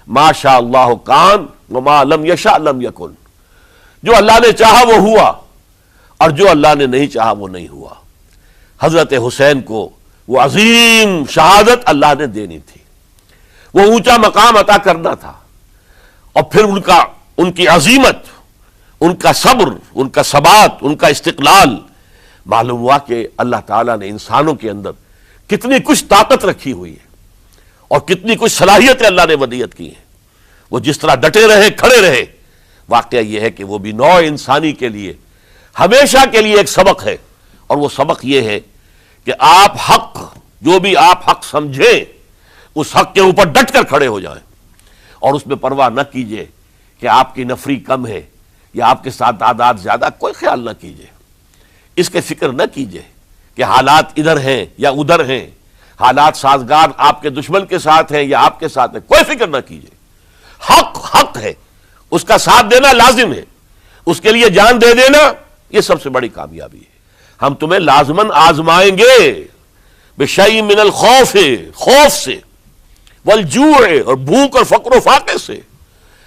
ما شاء اللہ کان وما لم یشاء لم یکن، جو اللہ نے چاہا وہ ہوا اور جو اللہ نے نہیں چاہا وہ نہیں ہوا۔ حضرت حسین کو وہ عظیم شہادت اللہ نے دینی تھی، وہ اونچا مقام عطا کرنا تھا، اور پھر ان کی عظیمت، ان کا صبر، ان کا ثبات، ان کا استقلال، معلوم ہوا کہ اللہ تعالیٰ نے انسانوں کے اندر کتنی کچھ طاقت رکھی ہوئی ہے اور کتنی کچھ صلاحیتیں اللہ نے ودیعت کی ہیں۔ وہ جس طرح ڈٹے رہے، کھڑے رہے، واقعہ یہ ہے کہ وہ بھی نوع انسانی کے لیے ہمیشہ کے لیے ایک سبق ہے، اور وہ سبق یہ ہے کہ آپ حق، جو بھی آپ حق سمجھیں اس حق کے اوپر ڈٹ کر کھڑے ہو جائیں، اور اس میں پرواہ نہ کیجئے کہ آپ کی نفری کم ہے یا آپ کے ساتھ تعداد زیادہ، کوئی خیال نہ کیجئے، اس کے فکر نہ کیجئے کہ حالات ادھر ہیں یا ادھر ہیں، حالات سازگار آپ کے دشمن کے ساتھ ہیں یا آپ کے ساتھ ہیں، کوئی فکر نہ کیجئے۔ حق حق ہے، اس کا ساتھ دینا لازم ہے، اس کے لیے جان دے دینا یہ سب سے بڑی کامیابی ہے۔ ہم تمہیں لازماً آزمائیں گے بشیء من الخوف، خوف سے، والجوع، اور بھوک اور فقر و فاقے سے۔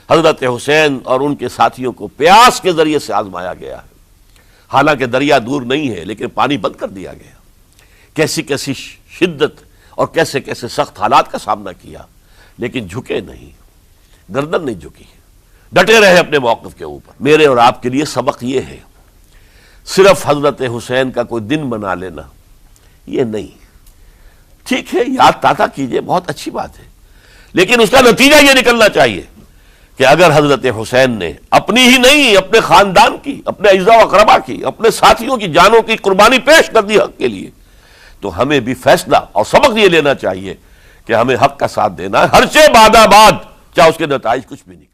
حضرت حسین اور ان کے ساتھیوں کو پیاس کے ذریعے سے آزمایا گیا ہے، حالانکہ دریا دور نہیں ہے لیکن پانی بند کر دیا گیا، کیسی کیسی شدت اور کیسے کیسے سخت حالات کا سامنا کیا، لیکن جھکے نہیں، گردن نہیں جھکی، ڈٹے رہے اپنے موقف کے اوپر۔ میرے اور آپ کے لیے سبق یہ ہے، صرف حضرت حسین کا کوئی دن منا لینا یہ نہیں، ٹھیک ہے یاد تازہ کیجئے، بہت اچھی بات ہے، لیکن اس کا نتیجہ یہ نکلنا چاہیے کہ اگر حضرت حسین نے اپنی ہی نہیں، اپنے خاندان کی، اپنے اعزاء و اقربا کی، اپنے ساتھیوں کی جانوں کی قربانی پیش کر دی حق کے لیے، تو ہمیں بھی فیصلہ اور سبق یہ لینا چاہیے کہ ہمیں حق کا ساتھ دینا ہے، ہر سے بعد چاہے اس کے نتائج کچھ بھی نہیں۔